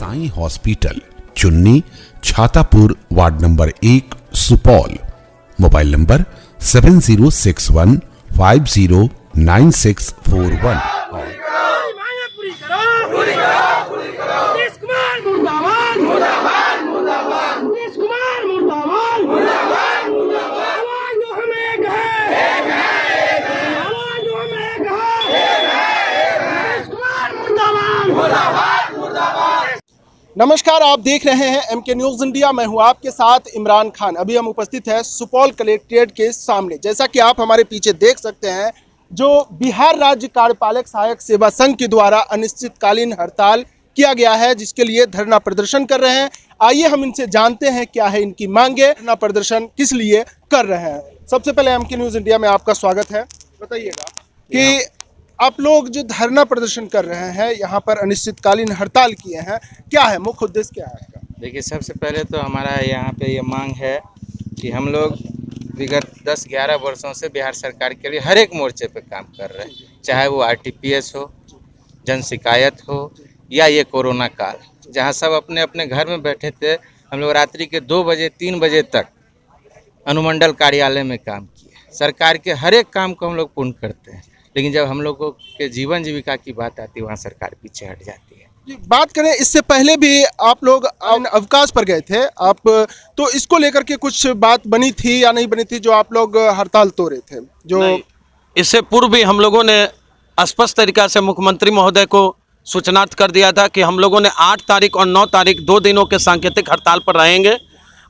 Sai hospital, Chunni, Chhatapur, ward number 1, Supaul. Mobile number 7061509641। नमस्कार, आप देख रहे हैं MK न्यूज़ इंडिया। मैं हूं आपके साथ इमरान खान। अभी हम उपस्थित हैं सुपौल कलेक्ट्रेट के सामने। जैसा कि आप हमारे पीछे देख सकते हैं, जो बिहार राज्य कार्यपालक सहायक सेवा संघ के द्वारा अनिश्चितकालीन हड़ताल किया गया है, जिसके लिए धरना प्रदर्शन कर रहे हैं। आइए हम इनसे जानते हैं क्या है इनकी मांगे, धरना प्रदर्शन किस लिए कर रहे हैं। सबसे पहले MK न्यूज़ इंडिया में आपका स्वागत है। बताइएगा कि आप लोग जो धरना प्रदर्शन कर रहे हैं, यहाँ पर अनिश्चितकालीन हड़ताल किए हैं, क्या है मुख्य उद्देश्य, क्या है आपका? देखिए, सबसे पहले तो हमारा यहाँ पे ये मांग है कि हम लोग विगत 10-11 वर्षों से बिहार सरकार के लिए हर एक मोर्चे पे काम कर रहे हैं, चाहे वो RTPS हो, जन शिकायत हो, या ये कोरोना काल, जहाँ सब अपने अपने घर में बैठे थे। हम लोग रात्रि के 2 बजे 3 बजे तक अनुमंडल कार्यालय में काम किए। सरकार के हर एक काम को हम लोग पूर्ण करते हैं, लेकिन जब हम लोगों के जीवन जीविका की बात आती है, वहाँ सरकार पीछे हट जाती है। बात करें, इससे पहले भी आप लोग अवकाश पर गए थे आप, तो इसको लेकर के कुछ बात बनी थी या नहीं बनी थी, जो आप लोग हड़ताल तोड़े थे? जो इससे पूर्व भी हम लोगों ने स्पष्ट तरीका से मुख्यमंत्री महोदय को सूचनार्थ कर दिया था कि हम लोगों ने 8 तारीख और 9 तारीख 2 दिनों के सांकेतिक हड़ताल पर रहेंगे,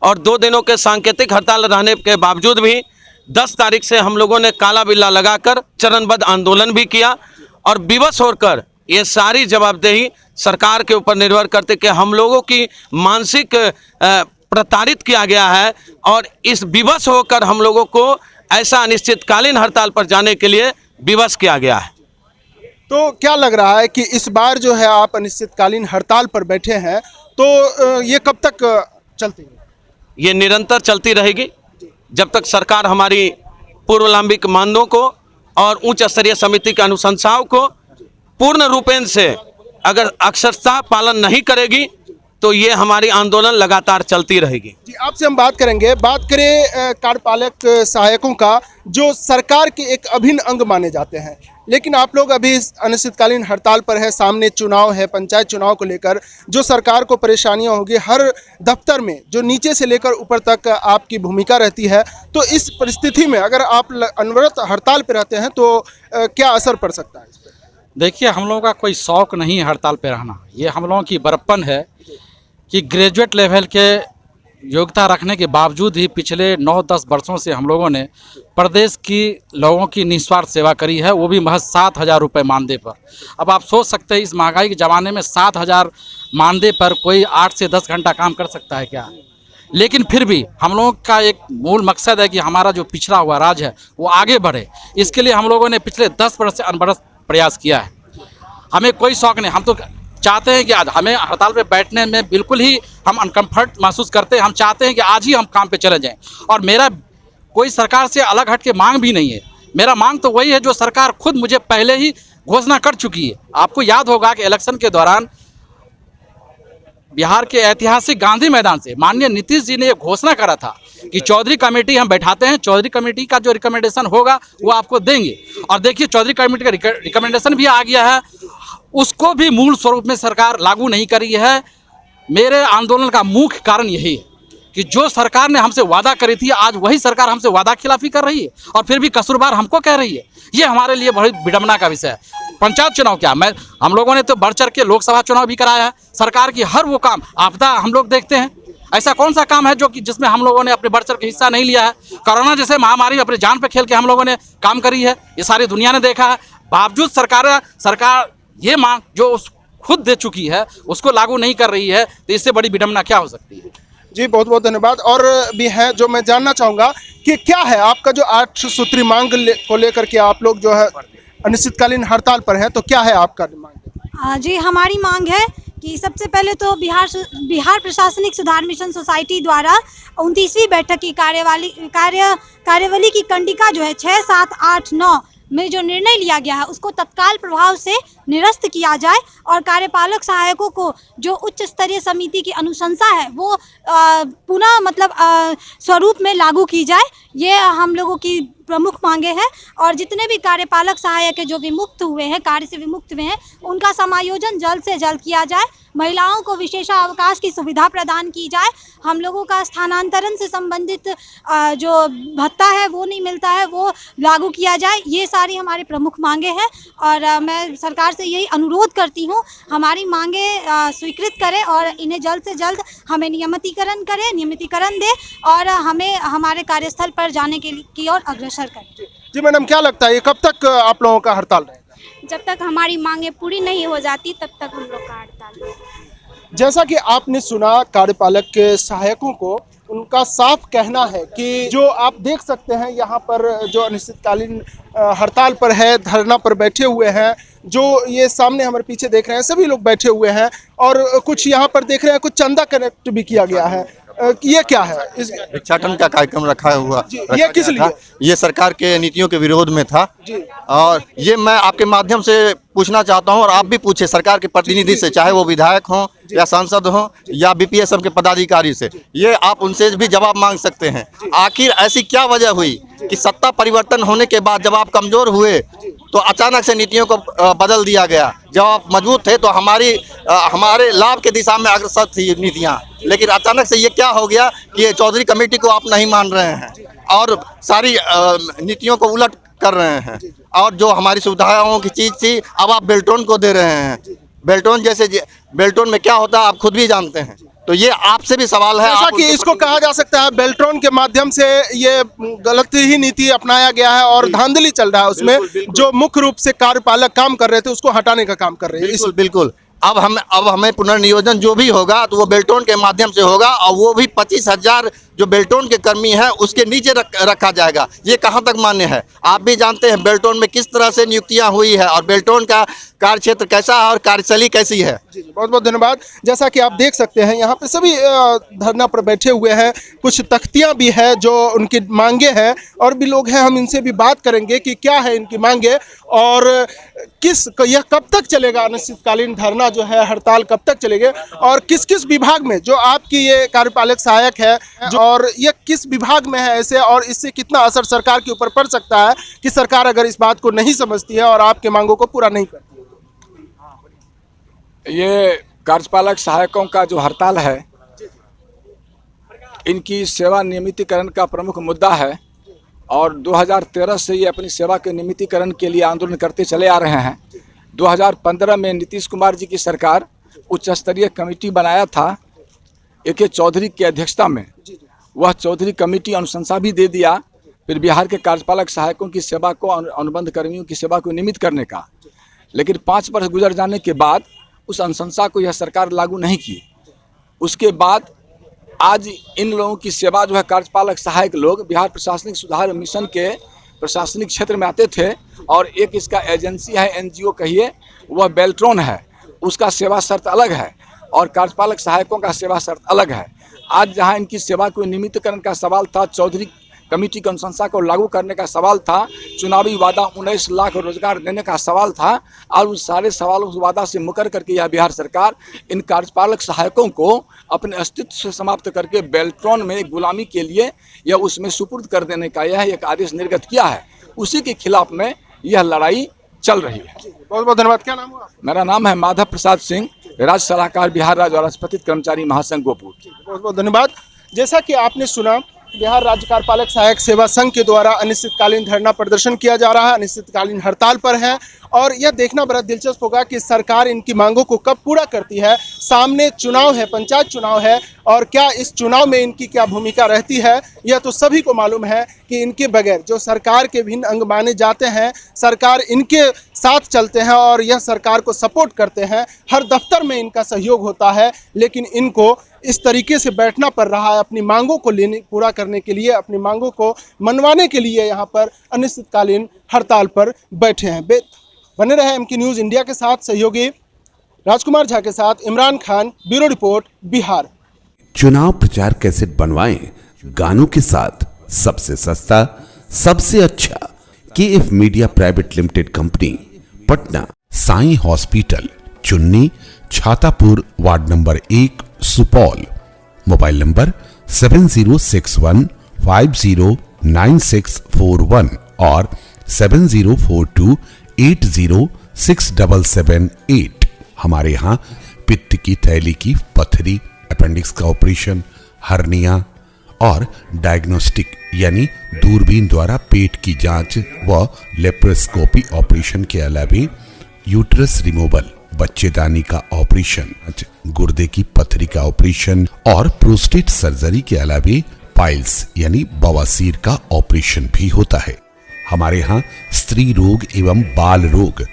और 2 दिनों के सांकेतिक हड़ताल रहने के बावजूद भी 10 तारीख से हम लोगों ने काला बिल्ला लगाकर चरणबद्ध आंदोलन भी किया, और विवश होकर ये सारी जवाबदेही सरकार के ऊपर निर्भर करते कि हम लोगों की मानसिक प्रताड़ित किया गया है, और इस विवश होकर हम लोगों को ऐसा अनिश्चितकालीन हड़ताल पर जाने के लिए विवश किया गया है। तो क्या लग रहा है कि इस बार जो है आप अनिश्चितकालीन हड़ताल पर बैठे हैं, तो ये कब तक चलती है? ये निरंतर चलती रहेगी जब तक सरकार हमारी पूर्वलंबित मांगों को और उच्च स्तरीय समिति की अनुशंसाओं को पूर्ण रूपेण से अगर अक्षरशः पालन नहीं करेगी, तो ये हमारी आंदोलन लगातार चलती रहेगी। जी, आपसे हम बात करेंगे। बात करें कार्यपालक सहायकों का, जो सरकार के एक अभिन्न अंग माने जाते हैं, लेकिन आप लोग अभी अनिश्चितकालीन हड़ताल पर है। सामने चुनाव है, पंचायत चुनाव को लेकर जो सरकार को परेशानियां होगी, हर दफ्तर में जो नीचे से लेकर ऊपर तक आपकी भूमिका रहती है। तो इस परिस्थिति में अगर आप अनवरत हड़ताल पर रहते हैं, तो क्या असर पड़ सकता है इस पर? देखिए, हम लोगों का कोई शौक़ नहीं हड़ताल पे रहना। ये हम लोगों की बड़प्पन है कि ग्रेजुएट लेवल के योग्यता रखने के बावजूद ही पिछले 9-10 वर्षों से हम लोगों ने प्रदेश की लोगों की निस्वार्थ सेवा करी है, वो भी महज 7,000 रुपये मानदेय पर। अब आप सोच सकते हैं, इस महंगाई के ज़माने में 7,000 मानदेय पर कोई 8 से 10 घंटा काम कर सकता है क्या? लेकिन फिर भी हम लोगों का एक मूल मकसद है कि हमारा जो पिछड़ा हुआ राज्य है वो आगे बढ़े। इसके लिए हम लोगों ने पिछले 10 वर्ष से अनवरत प्रयास किया है। हमें कोई शौक़ नहीं, हम तो चाहते हैं कि आज हमें हड़ताल पे बैठने में बिल्कुल ही हम अनकम्फर्ट महसूस करते हैं। हम चाहते हैं कि आज ही हम काम पे चले जाएं, और मेरा कोई सरकार से अलग हट के मांग भी नहीं है। मेरा मांग तो वही है जो सरकार खुद मुझे पहले ही घोषणा कर चुकी है। आपको याद होगा कि इलेक्शन के दौरान बिहार के ऐतिहासिक गांधी मैदान से माननीय नीतीश जी ने ये घोषणा करा था कि चौधरी कमेटी हम बैठाते हैं, चौधरी कमेटी का जो रिकमेंडेशन होगा वो आपको देंगे। और देखिए, चौधरी कमेटी का रिकमेंडेशन भी आ गया है, उसको भी मूल स्वरूप में सरकार लागू नहीं करी है। मेरे आंदोलन का मुख्य कारण यही है कि जो सरकार ने हमसे वादा करी थी, आज वही सरकार हमसे वादा खिलाफी कर रही है, और फिर भी कसूरवार हमको कह रही है। ये हमारे लिए बड़ी विडंबना का विषय है। पंचायत चुनाव क्या, हम लोगों ने तो बढ़ चढ़ के लोकसभा चुनाव भी कराया है। सरकार की हर वो काम, आपदा हम लोग देखते हैं। ऐसा कौन सा काम है जो कि जिसमें हम लोगों ने अपने बढ़ चढ़ के हिस्सा नहीं लिया है? कोरोना जैसे महामारी में अपनी जान पे खेल के हम लोगों ने काम करी है, ये सारी दुनिया ने देखा है। बावजूद सरकार ये मांग जो खुद दे चुकी है उसको लागू नहीं कर रही है, तो इससे बड़ी विडंबना क्या हो सकती है? जी, बहुत बहुत धन्यवाद। और भी है जो मैं जानना चाहूँगा कि क्या है आपका जो 8 सूत्री मांग को लेकर के आप लोग जो है अनिश्चितकालीन हड़ताल पर हैं, तो क्या है आपका मांग? जी, हमारी मांग है कि सबसे पहले तो बिहार प्रशासनिक सुधार मिशन सोसाइटी द्वारा 29वीं बैठक की कार्यवाही की कंडिका जो है 6, 7, 8, 9 में जो निर्णय लिया गया है उसको तत्काल प्रभाव से निरस्त किया जाए और कार्यपालक सहायकों को जो उच्च स्तरीय समिति की अनुशंसा है वो पुनः मतलब स्वरूप में लागू की जाए। ये हम लोगों की प्रमुख मांगे हैं और जितने भी कार्यपालक सहायक जो विमुक्त हुए हैं, कार्य से विमुक्त हुए हैं, उनका समायोजन जल्द से जल्द किया जाए। महिलाओं को विशेषावकाश की सुविधा प्रदान की जाए। हम लोगों का स्थानांतरण से संबंधित जो भत्ता है वो नहीं मिलता है, वो लागू किया जाए। ये सारी हमारी प्रमुख मांगे हैं और मैं सरकार से यही अनुरोध करती हूँ, हमारी मांगे स्वीकृत करें और इन्हें जल्द से जल्द हमें नियमितीकरण दे और हमें हमारे कार्यस्थल पर जाने की ओर अग्रसर करें। जी मैडम, क्या लगता है ये कब तक आप लोगों का हड़ताल रहेगा? जब तक हमारी मांगे पूरी नहीं हो जाती तब तक हम लोग का हड़ताल रहेगा। जैसा कि आपने सुना कार्यपालक के सहायकों को, उनका साफ कहना है कि जो आप देख सकते हैं यहाँ पर जो अनिश्चितकालीन हड़ताल पर है, धरना पर बैठे हुए हैं, जो ये सामने हमारे पीछे देख रहे हैं सभी लोग बैठे हुए हैं और कुछ यहाँ पर देख रहे हैं कुछ चंदा कलेक्ट भी किया गया है। ये क्या है? इस भिक्षाटन का कार्यक्रम रखा हुआ ये किस लिए? ये सरकार के नीतियों के विरोध में था जी। और ये मैं आपके माध्यम से पूछना चाहता हूं और आप भी पूछे सरकार के प्रतिनिधि से, चाहे वो विधायक हों या सांसद हों या बीपीएसएम के पदाधिकारी से, ये आप उनसे भी जवाब मांग सकते हैं। आखिर ऐसी क्या वजह हुई कि सत्ता परिवर्तन होने के बाद जब आप कमजोर हुए तो अचानक से नीतियों को बदल दिया गया? जब आप मजबूत थे तो हमारे लाभ के दिशा में अग्रसर थी नीतियां, लेकिन अचानक से ये क्या हो गया कि ये चौधरी कमेटी को आप नहीं मान रहे हैं और सारी नीतियों को उलट कर रहे हैं और जो हमारी सुविधाओं की चीज थी अब आप बेल्ट्रॉन को दे रहे हैं। बेल्ट्रॉन में क्या होता है आप खुद भी जानते हैं। तो ये आपसे भी सवाल है। जैसा कि इसको कहा जा सकता है बेल्ट्रॉन के माध्यम से ये गलत ही नीति अपनाया गया है और धांधली चल रहा है उसमें। जो मुख्य रूप से कार्यपालक काम कर रहे थे उसको हटाने का काम कर रहे हैं। बिल्कुल। अब हमें पुनर्नियोजन जो भी होगा तो वो बेल्ट्रॉन के माध्यम से होगा और वो भी 25,000 जो बेल्ट्रॉन के कर्मी हैं उसके नीचे रखा जाएगा। ये कहाँ तक मान्य है? आप भी जानते हैं बेल्ट्रॉन में किस तरह से नियुक्तियां हुई है और बेल्ट्रॉन का कार्य क्षेत्र कैसा है और कार्यशैली कैसी है। जी बहुत बहुत धन्यवाद। जैसा कि आप देख सकते हैं यहाँ पे सभी धरना पर बैठे हुए हैं, कुछ तख्तियाँ भी है जो उनकी मांगे हैं और भी लोग हैं, हम इनसे भी बात करेंगे कि क्या है इनकी मांगे और यह कब तक चलेगा अनिश्चितकालीन धरना जो है, हड़ताल कब तक चलेगा और किस किस विभाग में जो आपकी ये कार्यपालक सहायक है और ये किस विभाग में है ऐसे, और इससे कितना असर सरकार के ऊपर पड़ सकता है कि सरकार अगर इस बात को नहीं समझती है और आपके मांगों को पूरा नहीं करती है। ये कार्यपालक सहायकों का जो हड़ताल है, इनकी सेवा नियमितीकरण का प्रमुख मुद्दा है और 2013 से ये अपनी सेवा के नियमितीकरण के लिए आंदोलन करते चले आ रहे हैं। 2015 में नीतीश कुमार जी की सरकार उच्च स्तरीय कमेटी बनाया था AK चौधरी की अध्यक्षता में। वह चौधरी कमेटी अनुशंसा भी दे दिया फिर बिहार के कार्यपालक सहायकों की सेवा को, अनुबंध कर्मियों की सेवा को नियमित करने का। लेकिन 5 वर्ष गुजर जाने के बाद उस अनुशंसा को यह सरकार लागू नहीं की। उसके बाद आज इन लोगों की सेवा जो है, कार्यपालक सहायक लोग बिहार प्रशासनिक सुधार मिशन के प्रशासनिक क्षेत्र में आते थे और एक इसका एजेंसी है, NGO कहिए, वह बेल्ट्रॉन है, उसका सेवा शर्त अलग है और कार्यपालक सहायकों का सेवा शर्त अलग है। आज जहां इनकी सेवा को नियमितीकरण का सवाल था, चौधरी कमेटी की अनुशंसा को लागू करने का सवाल था, चुनावी वादा 19 लाख रोजगार देने का सवाल था और उन सारे सवालों से वादा से मुकर करके यह बिहार सरकार इन कार्यपालक सहायकों को अपने अस्तित्व से समाप्त करके बेल्ट्रॉन में गुलामी के लिए या उसमें सुपुर्द कर देने का यह एक आदेश निर्गत किया है। उसी के खिलाफ में यह लड़ाई चल रही है। बहुत बहुत धन्यवाद। क्या नाम हुआ? मेरा नाम है माधव प्रसाद सिंह, राज्य सलाहकार बिहार राज्य और राजपत्रित कर्मचारी महासंघ गोपुर। बहुत बहुत धन्यवाद। जैसा कि आपने सुना, बिहार राज्य कार्यपालक सहायक सेवा संघ के द्वारा अनिश्चितकालीन धरना प्रदर्शन किया जा रहा है, अनिश्चितकालीन हड़ताल पर है और यह देखना बड़ा दिलचस्प होगा कि सरकार इनकी मांगों को कब पूरा करती है। सामने चुनाव है, पंचायत चुनाव है और क्या इस चुनाव में इनकी क्या भूमिका रहती है यह तो सभी को मालूम है कि इनके बगैर जो सरकार के भिन्न अंग माने जाते हैं, सरकार इनके साथ चलते हैं और यह सरकार को सपोर्ट करते हैं, हर दफ्तर में इनका सहयोग होता है, लेकिन इनको इस तरीके से बैठना पड़ रहा है अपनी मांगों को पूरा करने के लिए, अपनी मांगों को मनवाने के लिए यहाँ पर अनिश्चितकालीन हड़ताल पर बैठे हैं। बने रहे MK न्यूज़ इंडिया के साथ, सहयोगी राजकुमार झा के साथ इमरान खान, ब्यूरो रिपोर्ट, बिहार। चुनाव प्रचार कैसेट बनवाएं गानों के साथ, सबसे सस्ता, सबसे अच्छा, KF media private limited company, Patna. Sai hospital, Chunni, Chhatapur, ward number 1, Supaul. Mobile number 7061509641 और 7042806778। हमारे यहाँ पित्त की थैली की पथरी, अपेंडिक्स का ऑपरेशन, हर्निया और डायग्नोस्टिक यानी दूरबीन द्वारा पेट की जांच व लेप्रोस्कोपी ऑपरेशन के अलावा यूट्रस रिमूवल, बच्चेदानी का ऑपरेशन, गुर्दे की पथरी का ऑपरेशन और प्रोस्टेट सर्जरी के अलावा पाइल्स यानी बवासीर का ऑपरेशन भी होता है। हमारे यहाँ स्त्री रोग एवं बाल रोग,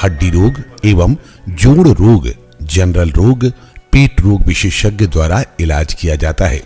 हड्डी रोग एवं जोड़ रोग, जनरल रोग, पेट रोग विशेषज्ञ द्वारा इलाज किया जाता है।